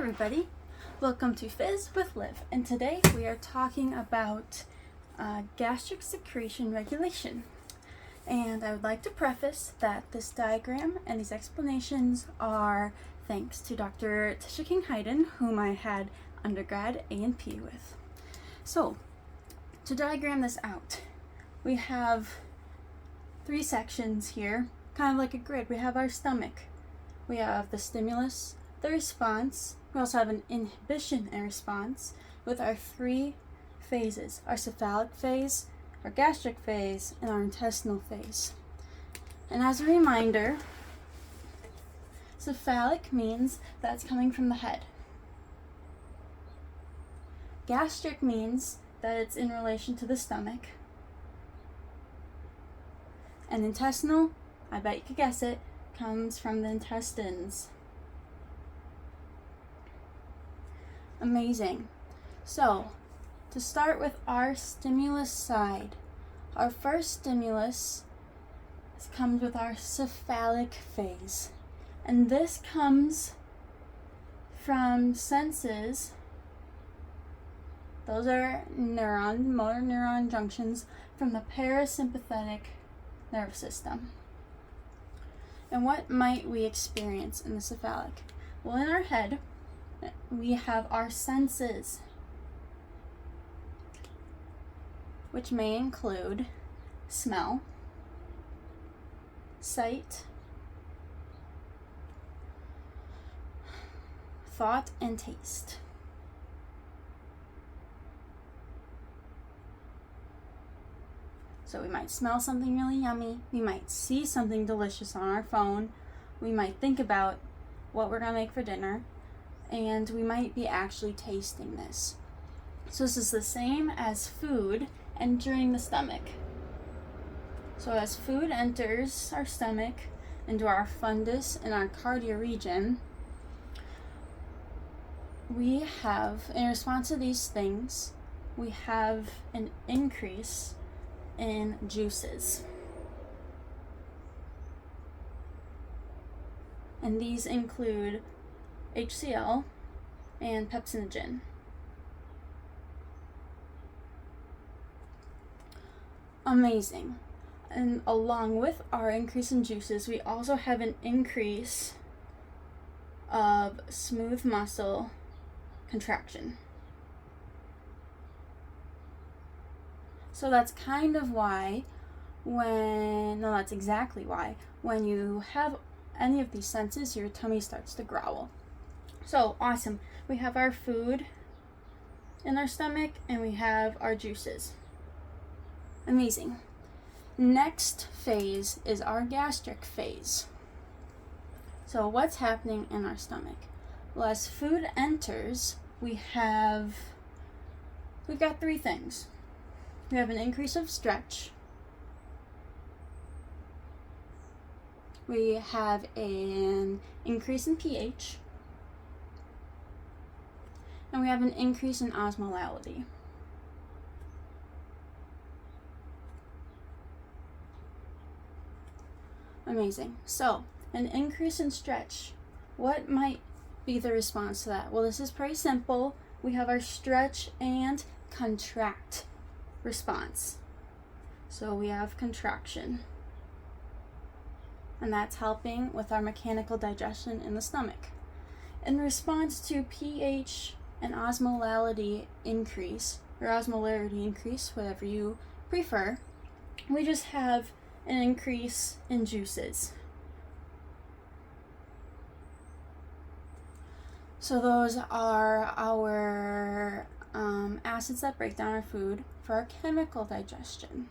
everybody, welcome to Phys with Liv, and today we are talking about gastric secretion regulation. And I would like to preface that this diagram and these explanations are thanks to Dr. Tisha King-Hayden, whom I had undergrad A&P with. So, to diagram this out, we have three sections here, kind of like a grid. We have our stomach, we have the stimulus, the response. We also have an inhibition and response with our three phases: our cephalic phase, our gastric phase, and our intestinal phase. And as a reminder, cephalic means that's coming from the head. Gastric means that it's in relation to the stomach. And intestinal, I bet you could guess it, comes from the intestines. Amazing. So, to start with our stimulus side, our first stimulus comes with our cephalic phase. And this comes from senses. Those are motor neuron junctions from the parasympathetic nervous system. And what might we experience in the cephalic? Well, in our head, we have our senses, which may include smell, sight, thought, and taste. So we might smell something really yummy, we might see something delicious on our phone, we might think about what we're going to make for dinner, and we might be actually tasting this. So this is the same as food entering the stomach. So as food enters our stomach into our fundus and our cardia region, we have, in response to these things, we have an increase in juices. And these include HCl and pepsinogen. Amazing. And along with our increase in juices, we also have an increase of smooth muscle contraction. So that's kind of why that's exactly why when you have any of these senses, your tummy starts to growl. So awesome. We have our food in our stomach and we have our juices. Amazing. Next phase is our gastric phase. So what's happening in our stomach? Well, as food enters, we've got three things. We have an increase of stretch. We have an increase in pH. And we have an increase in osmolality. Amazing. So, an increase in stretch. What might be the response to that? Well, this is pretty simple. We have our stretch and contract response. So we have contraction. And that's helping with our mechanical digestion in the stomach. In response to pH and osmolality increase, or osmolarity increase, whatever you prefer, we just have an increase in juices. So those are our acids that break down our food for our chemical digestion.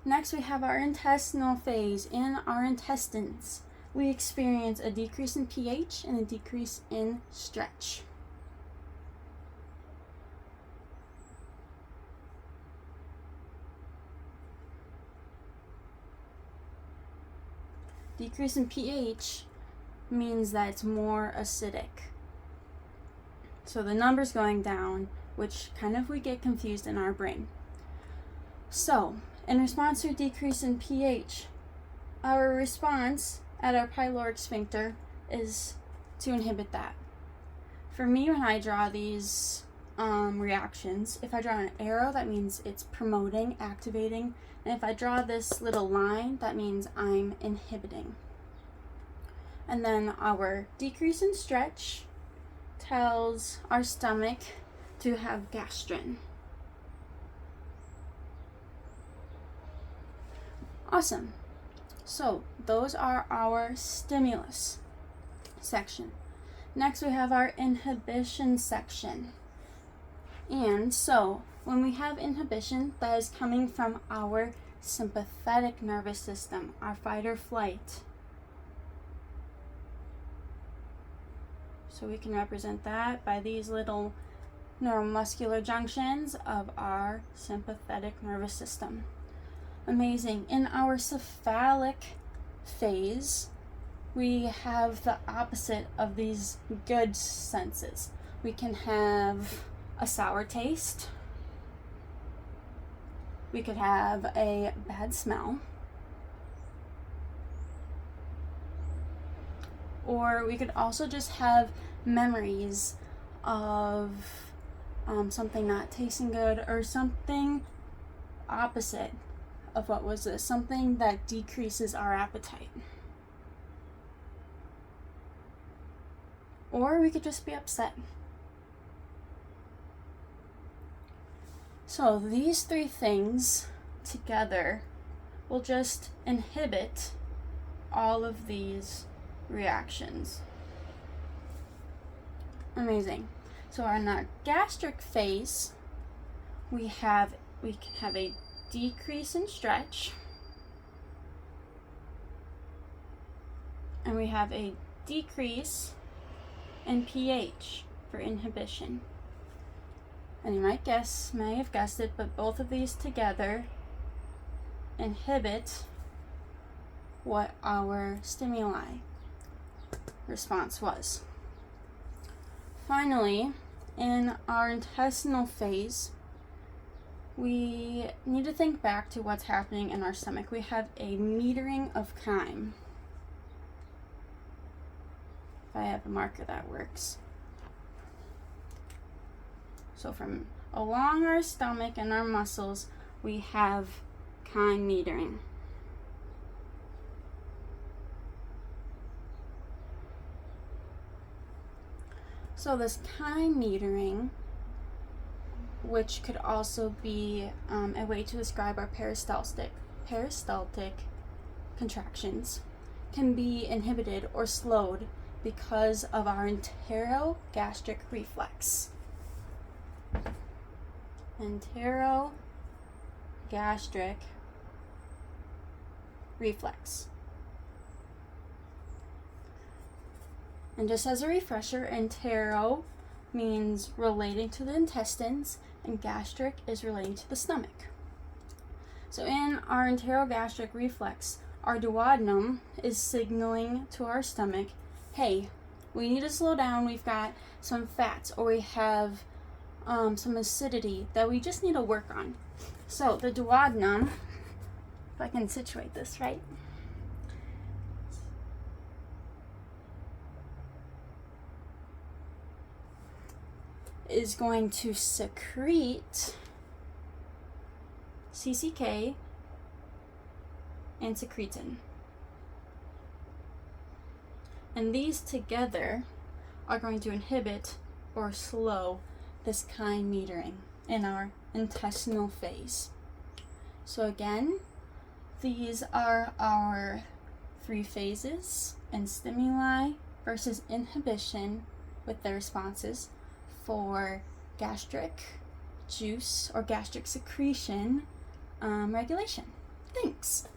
Next, we have our intestinal phase. In our intestines, we experience a decrease in pH and a decrease in stretch. Decrease in pH means that it's more acidic. So the number's going down, which kind of we get confused in our brain. So, in response to a decrease in pH, our response at our pyloric sphincter is to inhibit that. For me, when I draw these reactions, if I draw an arrow, that means it's promoting, activating, and if I draw this little line, that means I'm inhibiting. And then our decrease in stretch tells our stomach to have gastrin. Awesome. So those are our stimulus section. Next we have our inhibition section. And so when we have inhibition, that is coming from our sympathetic nervous system, our fight or flight. So we can represent that by these little neuromuscular junctions of our sympathetic nervous system. Amazing. In our cephalic phase, we have the opposite of these good senses. We can have a sour taste. We could have a bad smell. Or we could also just have memories of something not tasting good, or something opposite of what was this, something that decreases our appetite. Or we could just be upset. So these three things together will just inhibit all of these reactions. Amazing. So in our gastric phase, we can have a decrease in stretch, and we have a decrease in pH for inhibition. And you may have guessed it, but both of these together inhibit what our stimuli response was. Finally, in our intestinal phase, we need to think back to what's happening in our stomach. We have a metering of chyme. If I have a marker that works. So from along our stomach and our muscles, we have chyme metering. So this chyme metering, which could also be a way to describe our peristaltic contractions, can be inhibited or slowed because of our enterogastric reflex. Enterogastric reflex. And just as a refresher, entero means relating to the intestines, and gastric is relating to the stomach. So in our enterogastric reflex, our duodenum is signaling to our stomach, hey, we need to slow down, we've got some fats, or we have some acidity that we just need to work on. So the duodenum, if I can situate this right, is going to secrete CCK and secretin. And these together are going to inhibit or slow this chyme metering in our intestinal phase. So again, these are our three phases and stimuli versus inhibition with their responses for gastric juice or gastric secretion regulation. Thanks.